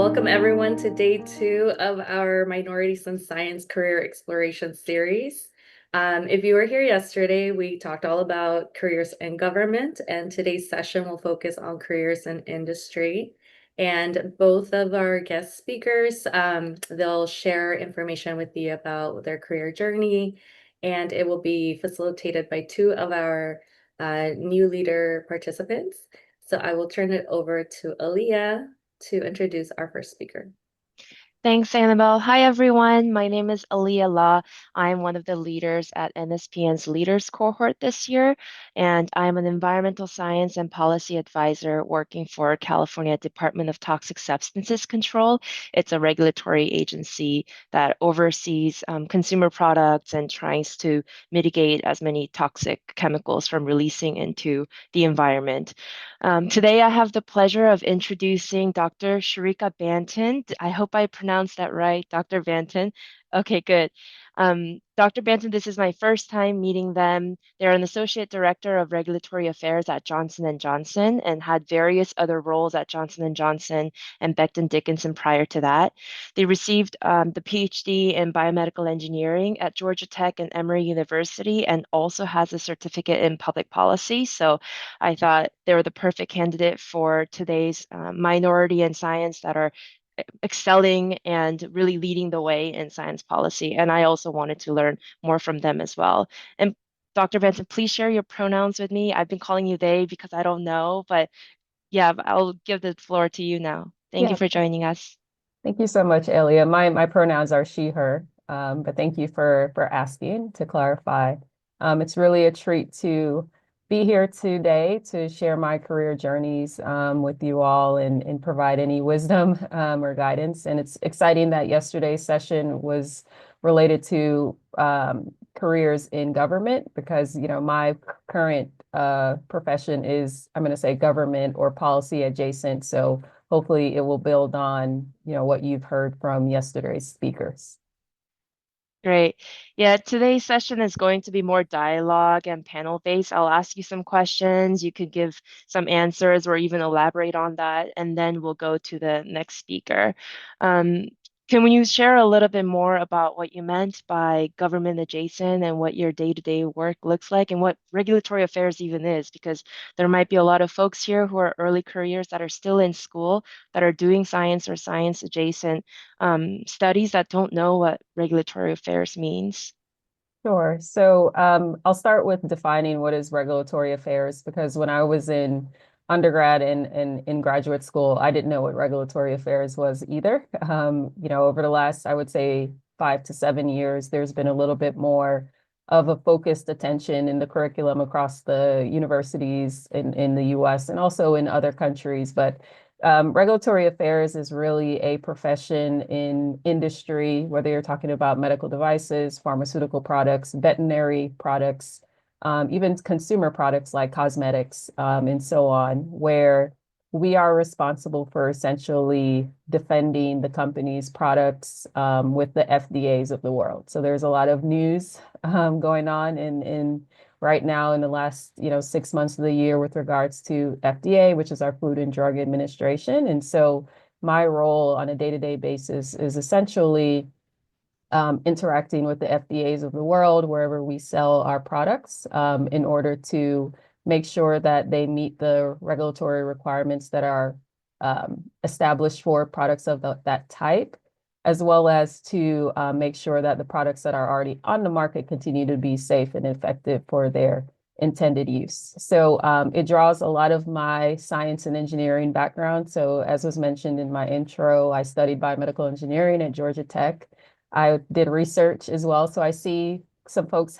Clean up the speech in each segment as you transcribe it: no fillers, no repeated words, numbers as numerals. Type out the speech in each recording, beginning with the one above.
welcome everyone to day 2 of our Minorities in Science Career Exploration series. If you were here yesterday, we talked all about careers in government, and today's session will focus on careers in industry. And both of our guest speakers, they'll share information with you about their career journey, and it will be facilitated by 2 of our new leader participants. So I will turn it over to Aaliyah to introduce our first speaker. Thanks, Annabelle. Hi, everyone. My name is Aliyah La. I'm one of the leaders at NSPN's Leaders Cohort this year, and I'm an environmental science and policy advisor working for California Department of Toxic Substances Control. It's a regulatory agency that oversees consumer products and tries to mitigate as many toxic chemicals from releasing into the environment. Today, I have the pleasure of introducing Dr. Sharika Banton. I hope I pronounced that right, Dr. Banton. Okay, good. Dr. Banton, this is my first time meeting them. They're an associate director of regulatory affairs at Johnson & Johnson and had various other roles at Johnson & Johnson and Becton Dickinson prior to that. They received the PhD in biomedical engineering at Georgia Tech and Emory University and also has a certificate in public policy. So I thought they were the perfect candidate for today's minority in science that are excelling and really leading the way in science policy. And I also wanted to learn more from them as well. And Dr. Benson, please share your pronouns with me. I've been calling you they because I don't know, but yeah, I'll give the floor to you now. Thank you Yeah, for joining us. thank you so much, Elia. My pronouns are she, her, but thank you for asking to clarify. It's really a treat to be here today to share my career journeys with you all and provide any wisdom or guidance. And it's exciting that yesterday's session was related to careers in government because, you know, my current profession is, I'm going to say government or policy adjacent. So hopefully it will build on, you know, what you've heard from yesterday's speakers. Great. Yeah, today's session is going to be more dialogue and panel based. I'll ask you some questions. You could give some answers or even elaborate on that, and then we'll go to the next speaker. Um, can you share a little bit more about what you meant by government adjacent and what your day-to-day work looks like and what regulatory affairs even is? Because there might be a lot of folks here who are early careers that are still in school that are doing science or science adjacent studies that don't know what regulatory affairs means. Sure. So I'll start with defining what is regulatory affairs because when I was in undergrad and in graduate school, I didn't know what regulatory affairs was either. You know, over the last, I would say 5 to 7 years, there's been a little bit more of a focused attention in the curriculum across the universities in the US and also in other countries. But regulatory affairs is really a profession in industry, whether you're talking about medical devices, pharmaceutical products, veterinary products, even consumer products like cosmetics, and so on, where we are responsible for essentially defending the company's products with the FDAs of the world. So there's a lot of news going on in right now in the last 6 months of the year with regards to FDA, which is our Food and Drug Administration. And so my role on a day-to-day basis is essentially interacting with the FDAs of the world wherever we sell our products in order to make sure that they meet the regulatory requirements that are established for products of that type, as well as to make sure that the products that are already on the market continue to be safe and effective for their intended use. So it draws a lot of my science and engineering background. So as was mentioned in my intro, I studied biomedical engineering at Georgia Tech. I did research as well. So I see some folks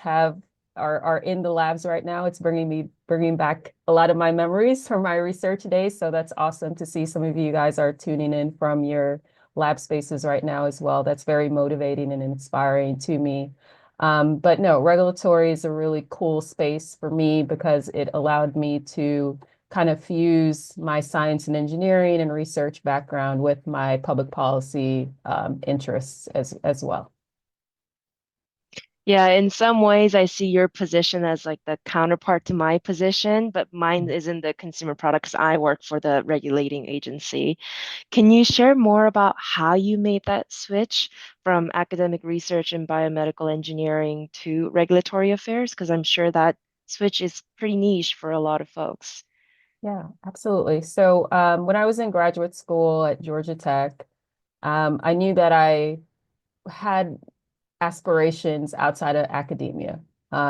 are in the labs right now. It's bringing back a lot of my memories from my research days. So that's awesome to see some of you guys are tuning in from your lab spaces right now as well. That's very motivating and inspiring to me. But no, regulatory is a really cool space for me because it allowed me to kind of fuse my science and engineering and research background with my public policy interests as well. Yeah, in some ways, I see your position as like the counterpart to my position, but mine isn't the consumer product because I work for the regulating agency. Can you share more about how you made that switch from academic research and biomedical engineering to regulatory affairs? Because I'm sure that switch is pretty niche for a lot of folks. Yeah, absolutely. So when I was in graduate school at Georgia Tech, I knew that I had aspirations outside of academia.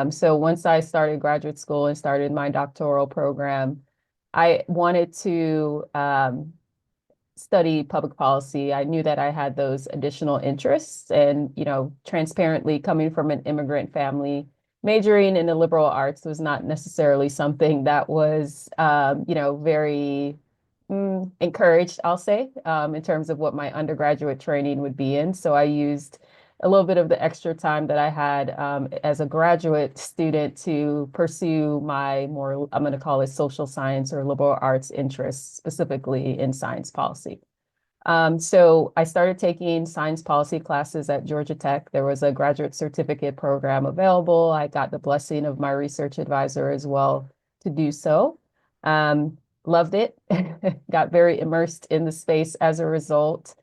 So once I started graduate school and started my doctoral program, I wanted to study public policy. I knew that I had those additional interests and, transparently coming from an immigrant family, majoring in the liberal arts was not necessarily something that was, very encouraged, I'll say, in terms of what my undergraduate training would be in. So I used a little bit of the extra time that I had as a graduate student to pursue my more, I'm going to call it social science or liberal arts interests, specifically in science policy. So I started taking science policy classes at Georgia Tech. There was a graduate certificate program available. I got the blessing of my research advisor as well to do so. Um, Loved it. Got very immersed in the space as a result.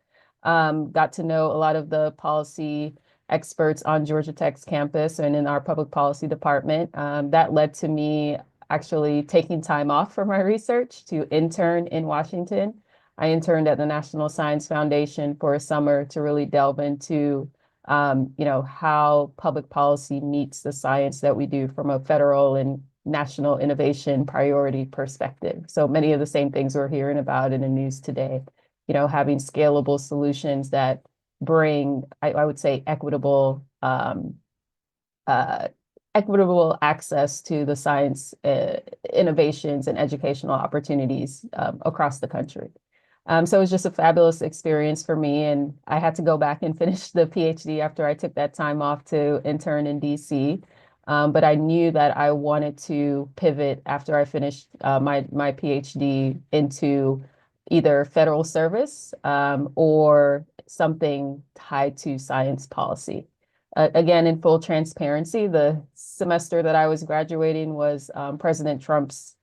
Got to know a lot of the policy experts on Georgia Tech's campus and in our public policy department. That led to me actually taking time off for my research to intern in Washington. I interned at the National Science Foundation for a summer to really delve into, how public policy meets the science that we do from a federal and national innovation priority perspective. So many of the same things we're hearing about in the news today, having scalable solutions that bring, I would say, uh, equitable access to the science innovations and educational opportunities across the country. So it was just a fabulous experience for me. And I had to go back and finish the PhD after I took that time off to intern in DC. But I knew that I wanted to pivot after I finished my PhD into either federal service or something tied to science policy. Again, in full transparency, the semester that I was graduating was President Trump's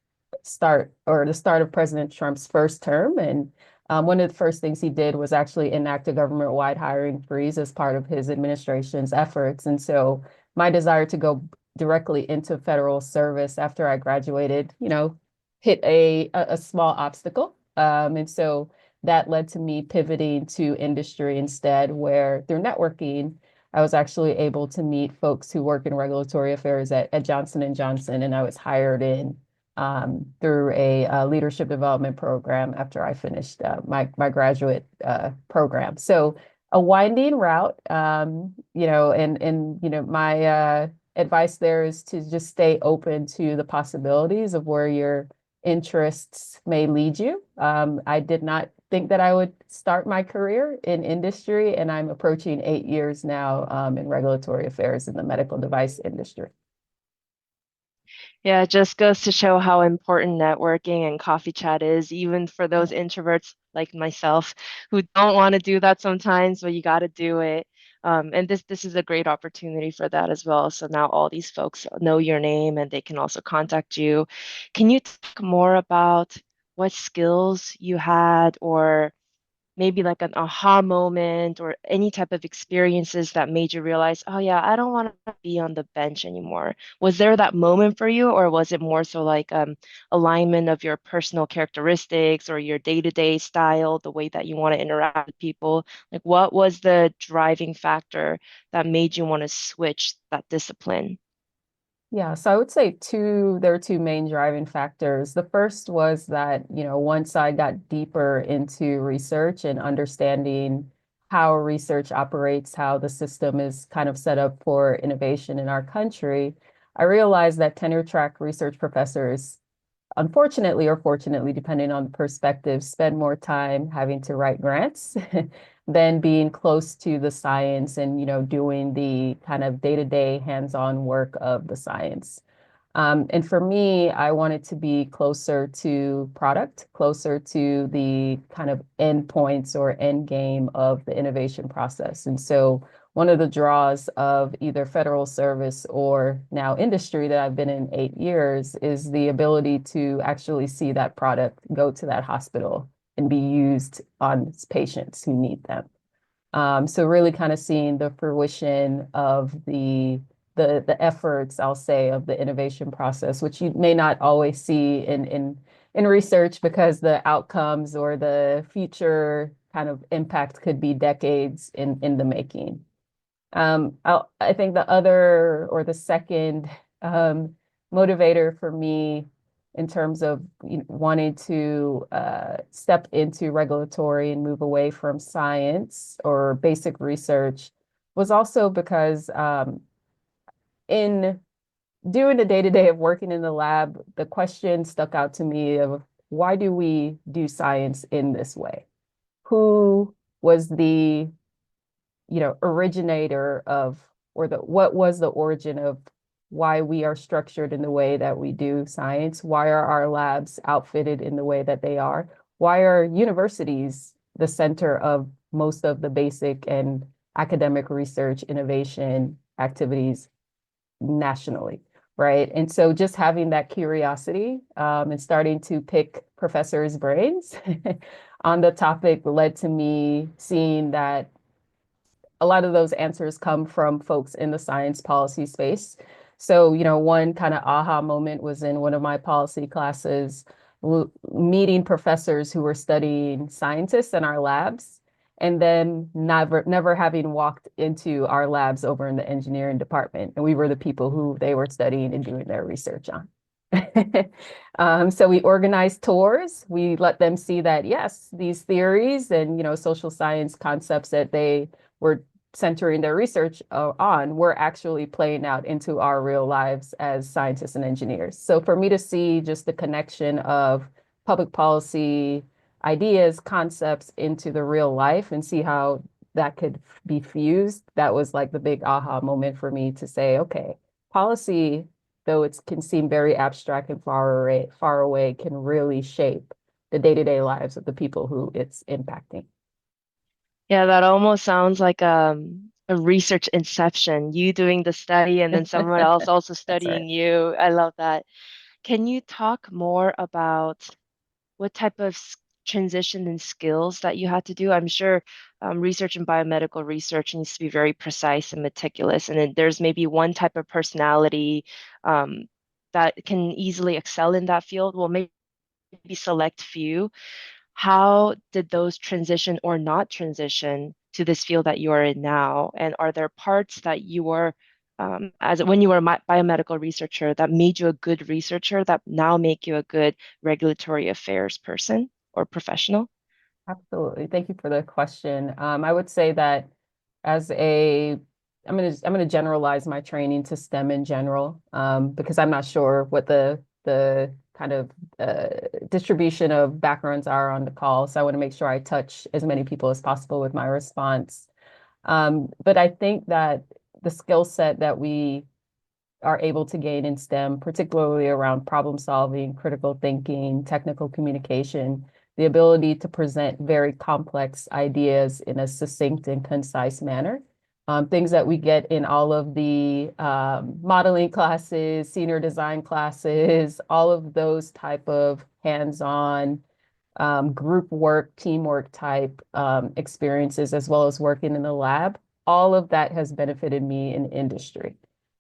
start or the start of President Trump's first term. And one of the first things he did was actually enact a government-wide hiring freeze as part of his administration's efforts. And so my desire to go directly into federal service after I graduated, hit a small obstacle. And so that led to me pivoting to industry instead, where through networking, I was actually able to meet folks who work in regulatory affairs at Johnson and Johnson, and I was hired in through a leadership development program after I finished my graduate program. So a winding route, and my advice there is to just stay open to the possibilities of where your interests may lead you. I did not think that I would start my career in industry, and I'm approaching 8 years now in regulatory affairs in the medical device industry. Yeah, it just goes to show how important networking and coffee chat is, even for those introverts like myself who don't want to do that sometimes, but you got to do it. And this is a great opportunity for that as well. So now all these folks know your name and they can also contact you. Can you talk more about what skills you had or maybe like an aha moment or any type of experiences that made you realize, oh yeah, I don't want to be on the bench anymore. Was there that moment for you, or was it more so like alignment of your personal characteristics or your day-to-day style, the way that you want to interact with people? Like what was the driving factor that made you want to switch that discipline? Yeah, so I would say there are two main driving factors. The first was that, once I got deeper into research and understanding how research operates, how the system is kind of set up for innovation in our country, I realized that tenure track research professors, unfortunately or fortunately, depending on the perspective, spend more time having to write grants than being close to the science and, doing the kind of day-to-day hands-on work of the science. And for me, I wanted to be closer to product, closer to the kind of endpoints or end game of the innovation process. And so one of the draws of either federal service or now industry that I've been in 8 years is the ability to actually see that product go to that hospital and be used on patients who need them. So really kind of seeing the fruition of the efforts, I'll say, of the innovation process, which you may not always see in research because the outcomes or the future kind of impact could be decades in the making. I think the other or the second motivator for me in terms of wanting to step into regulatory and move away from science or basic research was also because in doing the day-to-day of working in the lab, the question stuck out to me of why do we do science in this way? Who was the originator of, or what was the origin of why we are structured in the way that we do science? Why are our labs outfitted in the way that they are? Why are universities the center of most of the basic and academic research innovation activities nationally, right? And so just having that curiosity and starting to pick professors' brains on the topic led to me seeing that a lot of those answers come from folks in the science policy space. So, one kind of aha moment was in one of my policy classes, meeting professors who were studying scientists in our labs, and then never having walked into our labs over in the engineering department. And we were the people who they were studying and doing their research on. So we organized tours. We let them see that, yes, these theories and, social science concepts that they were centering their research on were actually playing out into our real lives as scientists and engineers. So for me to see just the connection of public policy ideas, concepts into the real life and see how that could be fused, that was like the big aha moment for me to say, okay, policy, though it can seem very abstract and far away, can really shape the day-to-day lives of the people who it's impacting. Yeah, that almost sounds like a research inception, you doing the study and then someone else also That's right. studying you. I love that. Can you talk more about what type of transition and skills that you had to do? I'm sure research in biomedical research needs to be very precise and meticulous, and then there's maybe one type of personality um, that can easily excel in that field. Well, maybe select few. How did those transition or not transition to this field that you are in now? And are there parts that you were, as when you were a biomedical researcher, that made you a good researcher that now make you a good regulatory affairs person or professional? Absolutely. Thank you for the question. I would say that as a, I'm gonna generalize my training to STEM in general, because I'm not sure what the kind of distribution of backgrounds are on the call. So I want to make sure I touch as many people as possible with my response. But I think that the skill set that we are able to gain in STEM, particularly around problem solving, critical thinking, technical communication, the ability to present very complex ideas in a succinct and concise manner. Things that we get in all of the modeling classes, senior design classes, all of those type of hands-on group work, teamwork type experiences, as well as working in the lab. All of that has benefited me in industry.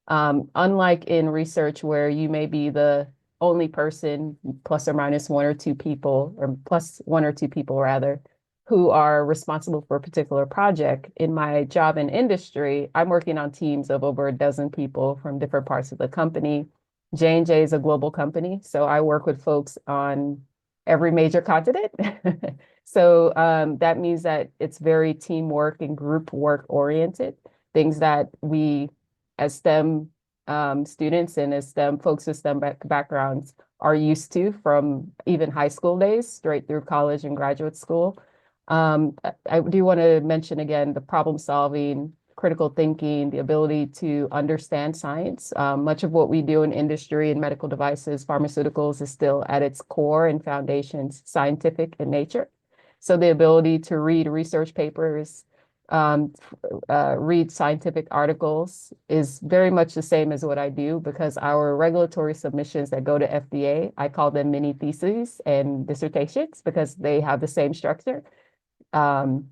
Unlike in research where you may be the only person, plus or minus one or two people, or plus one or two people rather, who are responsible for a particular project. In my job in industry, I'm working on teams of over a dozen people from different parts of the company. J&J is a global company, so I work with folks on every major continent. So that means that it's very teamwork and group work oriented, things that we as STEM students and as STEM folks with STEM backgrounds are used to from even high school days straight through college and graduate school. I do want to mention again the problem solving critical thinking, the ability to understand science. Much of what we do in industry and medical devices, pharmaceuticals is still at its core and foundations scientific in nature. So the ability to read research papers, um, read scientific articles is very much the same as what I do because our regulatory submissions that go to FDA, I call them mini theses and dissertations because they have the same structure. Um,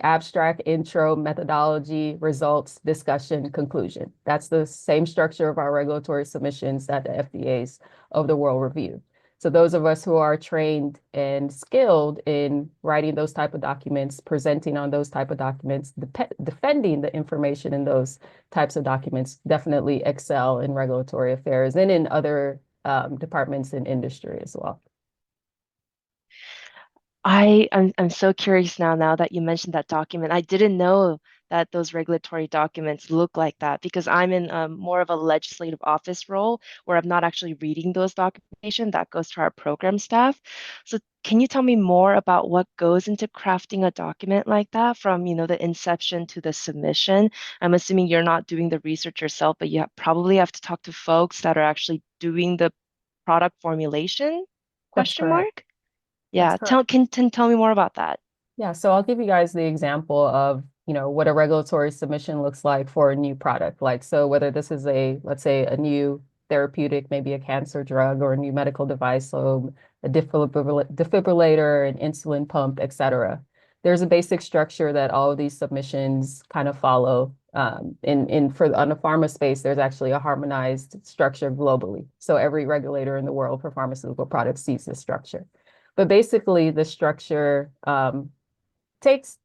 abstract, intro, methodology, results, discussion, conclusion. That's the same structure of our regulatory submissions that the FDAs of the world review. So those of us who are trained and skilled in writing those type of documents, presenting on those type of documents, defending the information in those types of documents, definitely excel in regulatory affairs and in other departments in industry as well. I'm so curious now that you mentioned that document. I didn't know that those regulatory documents look like that because I'm in more of a legislative office role where I'm not actually reading those documentation that goes to our program staff. So can you tell me more about what goes into crafting a document like that from, the inception to the submission? I'm assuming you're not doing the research yourself, but probably have to talk to folks that are actually doing the product formulation? That's Question correct. mark? That's Yeah, correct. can tell me more about that. Yeah, so I'll give you guys the example of, what a regulatory submission looks like for a new product. Like, so whether this is let's say a new therapeutic, maybe a cancer drug or a new medical device, so a defibrillator, an insulin pump, et cetera. There's a basic structure that all of these submissions kind of follow. On the pharma space, there's actually a harmonized structure globally. So every regulator in the world for pharmaceutical products sees this structure. But basically, the structure takes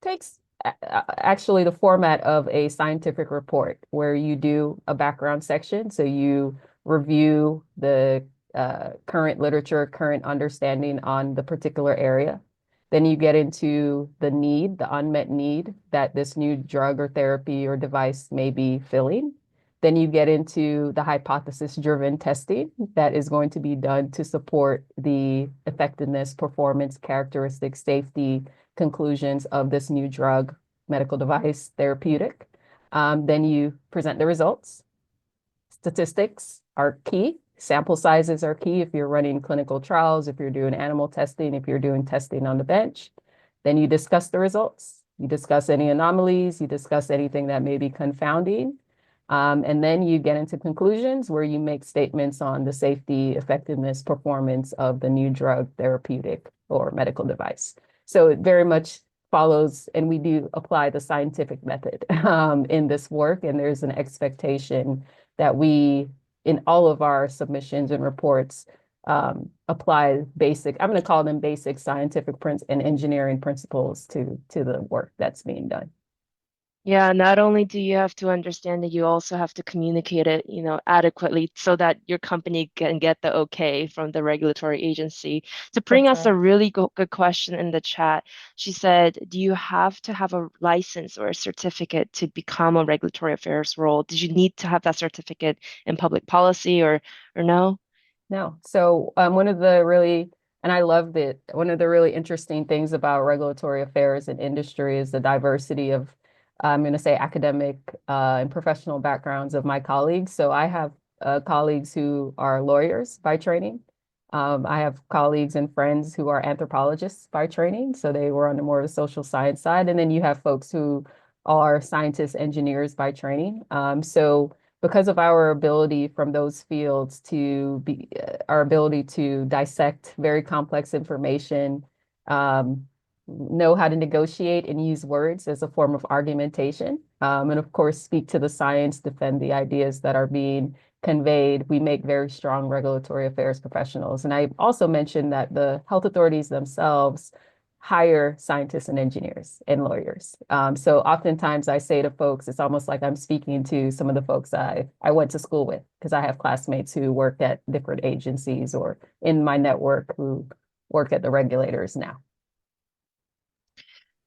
actually the format of a scientific report where you do a background section. So you review the current literature, current understanding on the particular area. Then you get into the unmet need that this new drug or therapy or device may be filling. Then you get into the hypothesis-driven testing that is going to be done to support the effectiveness, performance, characteristics, safety, conclusions of this new drug, medical device, therapeutic. Then you present the results. Statistics are key. Sample sizes are key if you're running clinical trials, if you're doing animal testing, if you're doing testing on the bench. Then you discuss the results. You discuss any anomalies. You discuss anything that may be confounding. And then you get into conclusions where you make statements on the safety, effectiveness, performance of the new drug, therapeutic, or medical device. So it very much follows, and we do apply the scientific method in this work. And there's an expectation that we, in all of our submissions and reports, apply I'm going to call them basic scientific and engineering principles to the work that's being done. Yeah, not only do you have to understand it, you also have to communicate it, adequately so that your company can get the okay from the regulatory agency. To bring That's us right. a really good question in the chat, she said, do you have to have a license or a certificate to become a regulatory affairs role? Did you need to have that certificate in public policy or no? No. So and I loved it, one of the really interesting things about regulatory affairs and industry is the diversity of, I'm going to say academic and professional backgrounds of my colleagues. So I have colleagues who are lawyers by training. I have colleagues and friends who are anthropologists by training. So they were on the more of the social science side. And then you have folks who are scientists, engineers by training. So because of our ability from those fields our ability to dissect very complex information, know how to negotiate and use words as a form of argumentation, and of course, speak to the science, defend the ideas that are being conveyed. We make very strong regulatory affairs professionals. And I also mentioned that the health authorities themselves hire scientists and engineers and lawyers. So oftentimes I say to folks, it's almost like I'm speaking to some of the folks I went to school with because I have classmates who work at different agencies or in my network who work at the regulators now.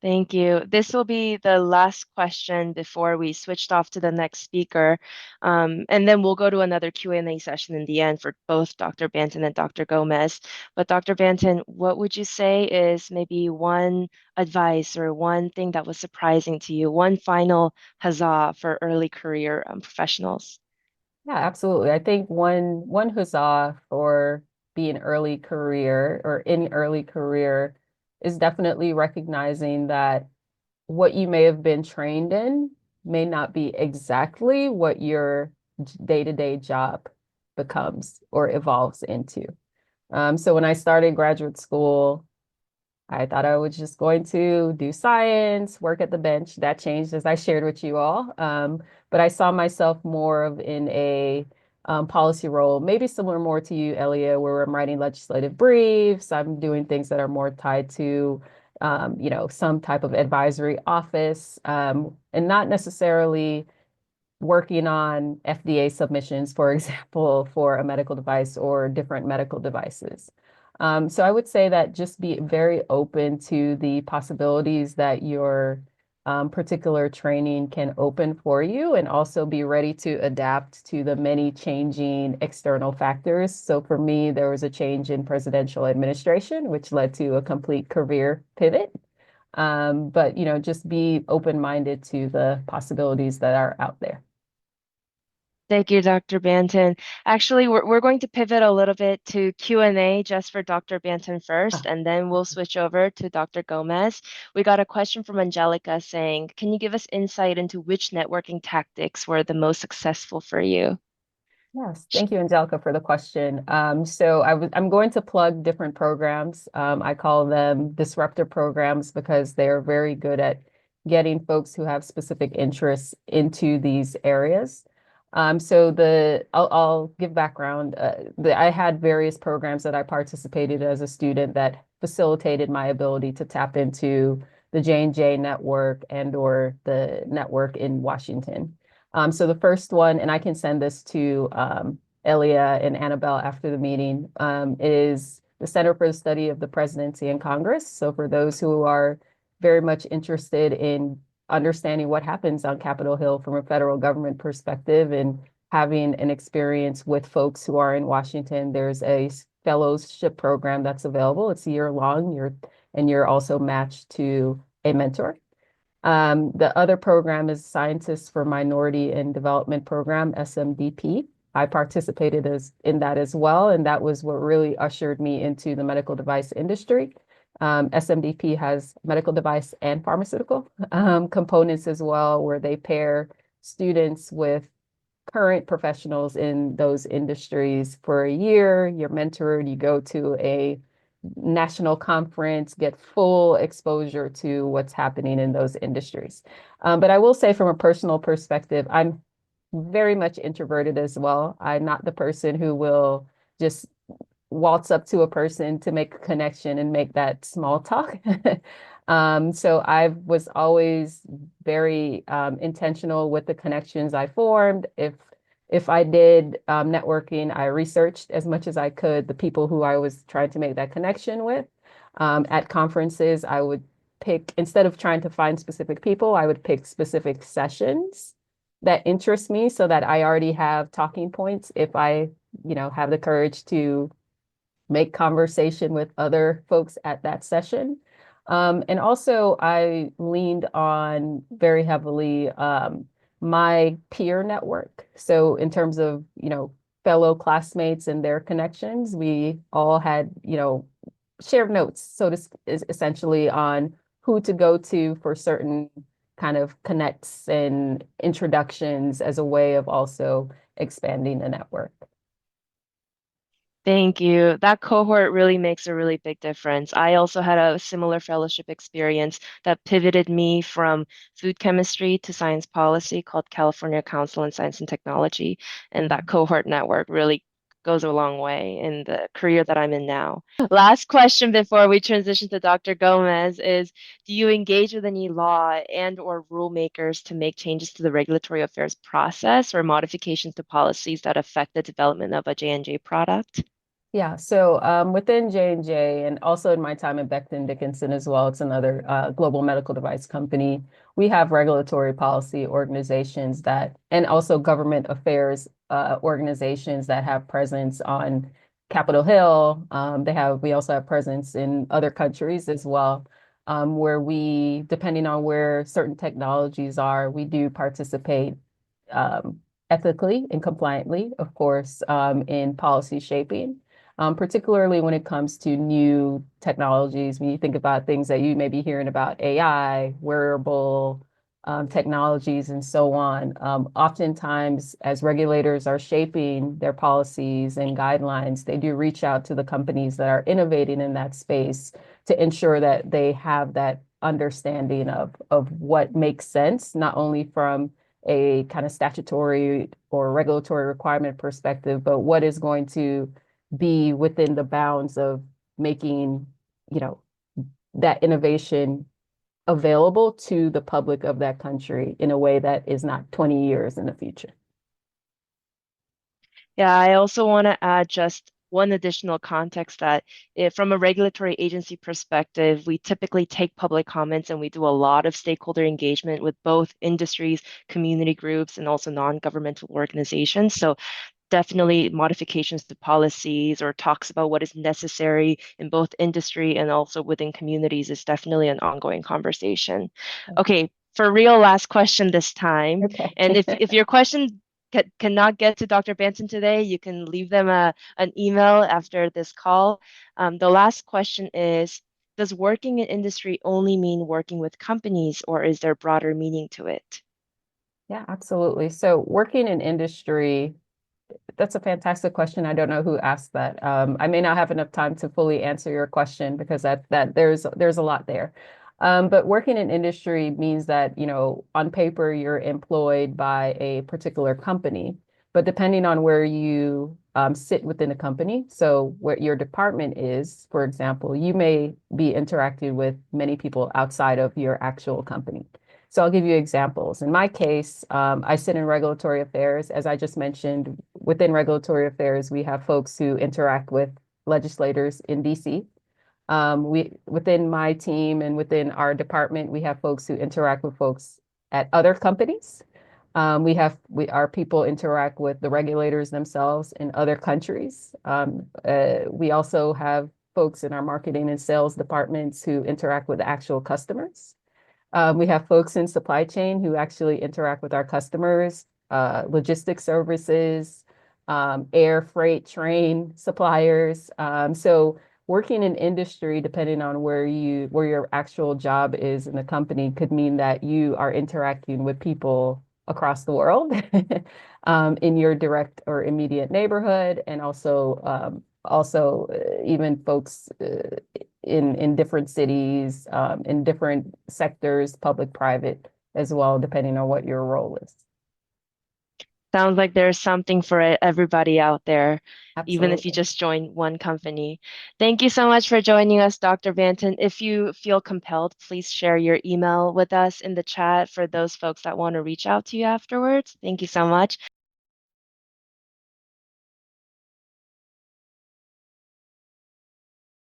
Thank you. This will be the last question before we switched off to the next speaker. And then we'll go to another Q&A session in the end for both Dr. Banton and Dr. Gomez. But Dr. Banton, what would you say is maybe one advice or one thing that was surprising to you, one final huzzah for early career professionals? Yeah, absolutely. I think one huzzah for being early career or in early career is definitely recognizing that what you may have been trained in may not be exactly what your day-to-day job becomes or evolves into. So when I started graduate school, I thought I was just going to do science, work at the bench. That changed as I shared with you all. But I saw myself more of in a policy role, maybe similar more to you, Elia, where I'm writing legislative briefs. I'm doing things that are more tied to, some type of advisory office, and not necessarily working on FDA submissions, for example, for a medical device or different medical devices. So I would say that just be very open to the possibilities that your particular training can open for you, and also be ready to adapt to the many changing external factors. So for me, there was a change in presidential administration, which led to a complete career pivot. But just be open-minded to the possibilities that are out there. Thank you, Dr. Banton. Actually, we're going to pivot a little bit to Q&A just for Dr. Banton first, and then we'll switch over to Dr. Gomez. We got a question from Angelica saying, can you give us insight into which networking tactics were the most successful for you? Yes, thank you, Angelica, for the question. So I'm going to plug different programs. I call them disruptor programs because they're very good at getting folks who have specific interests into these areas. I'll give background. I had various programs that I participated as a student that facilitated my ability to tap into the J&J network and or the network in Washington. So the first one, and I can send this to Elia and Annabelle after the meeting, is the Center for the Study of the Presidency and Congress. So for those who are very much interested in understanding what happens on Capitol Hill from a federal government perspective and having an experience with folks who are in Washington, there's a fellowship program that's available. It's year long, and you're also matched to a mentor. The other program is Scientists for Minority and Development Program, SMDP. I participated in that as well, and that was what really ushered me into the medical device industry. SMDP has medical device and pharmaceutical components as well, where they pair students with current professionals in those industries for a year. You're mentored, you go to a national conference, get full exposure to what's happening in those industries. But I will say from a personal perspective, I'm very much introverted as well. I'm not the person who will just waltz up to a person to make a connection and make that small talk. So I was always very intentional with the connections I formed. If I did networking, I researched as much as I could the people who I was trying to make that connection with. At conferences, I would pick, instead of trying to find specific people, I would pick specific sessions that interest me so that I already have talking points if I, have the courage to make conversation with other folks at that session. And also I leaned on very heavily my peer network. So in terms of, fellow classmates and their connections, we all had, shared notes, so to essentially on who to go to for certain kind of connects and introductions as a way of also expanding the network. Thank you. That cohort really makes a really big difference. I also had a similar fellowship experience that pivoted me from food chemistry to science policy called California Council on Science and Technology. And that cohort network really goes a long way in the career that I'm in now. Last question before we transition to Dr. Gomez is, do you engage with any law and or rule makers to make changes to the regulatory affairs process or modifications to policies that affect the development of a J&J product? Yeah, so within J&J and also in my time at Becton Dickinson as well, it's another global medical device company. We have regulatory policy organizations and also government affairs organizations that have presence on Capitol Hill. We also have presence in other countries as well, where depending on where certain technologies are, we do participate um, ethically and compliantly, of course, in policy shaping, particularly when it comes to new technologies. When you think about things that you may be hearing about AI, wearable technologies, and so on, oftentimes as regulators are shaping their policies and guidelines, they do reach out to the companies that are innovating in that space to ensure that they have that understanding of what makes sense, not only from a kind of statutory or regulatory requirement perspective, but what is going to be within the bounds of making, you know, that innovation available to the public of that country in a way that is not 20 years in the future. Yeah, I also want to add just one additional context that from a regulatory agency perspective, we typically take public comments and we do a lot of stakeholder engagement with both industries, community groups, and also non-governmental organizations. So definitely modifications to policies or talks about what is necessary in both industry and also within communities is definitely an ongoing conversation. Okay, for real, last question this time. Okay. And if your question cannot get to Dr. Banton today, you can leave them an email after this call. The last question is, does working in industry only mean working with companies, or is there broader meaning to it? Yeah, absolutely. So working in industry, that's a fantastic question. I don't know who asked that. I may not have enough time to fully answer your question because that there's a lot there. But working in industry means that, you know, on paper you're employed by a particular company, but depending on where you sit within a company, so what your department is, for example, you may be interacting with many people outside of your actual company. So I'll give you examples. In my case, I sit in regulatory affairs. As I just mentioned, within regulatory affairs, we have folks who interact with legislators in DC. Within my team and within our department, we have folks who interact with folks at other companies. Our people interact with the regulators themselves in other countries. We also have folks in our marketing and sales departments who interact with actual customers. We have folks in supply chain who actually interact with our customers, logistics services, air freight, train suppliers. So working in industry, depending on where your actual job is in the company, could mean that you are interacting with people across the world in your direct or immediate neighborhood, and also even folks in different cities, in different sectors, public, private as well, depending on what your role is. Sounds like there's something for everybody out there, even if you Absolutely. just join one company. Thank you so much for joining us, Dr. Banton. If you feel compelled, please share your email with us in the chat for those folks that want to reach out to you afterwards. Thank you so much.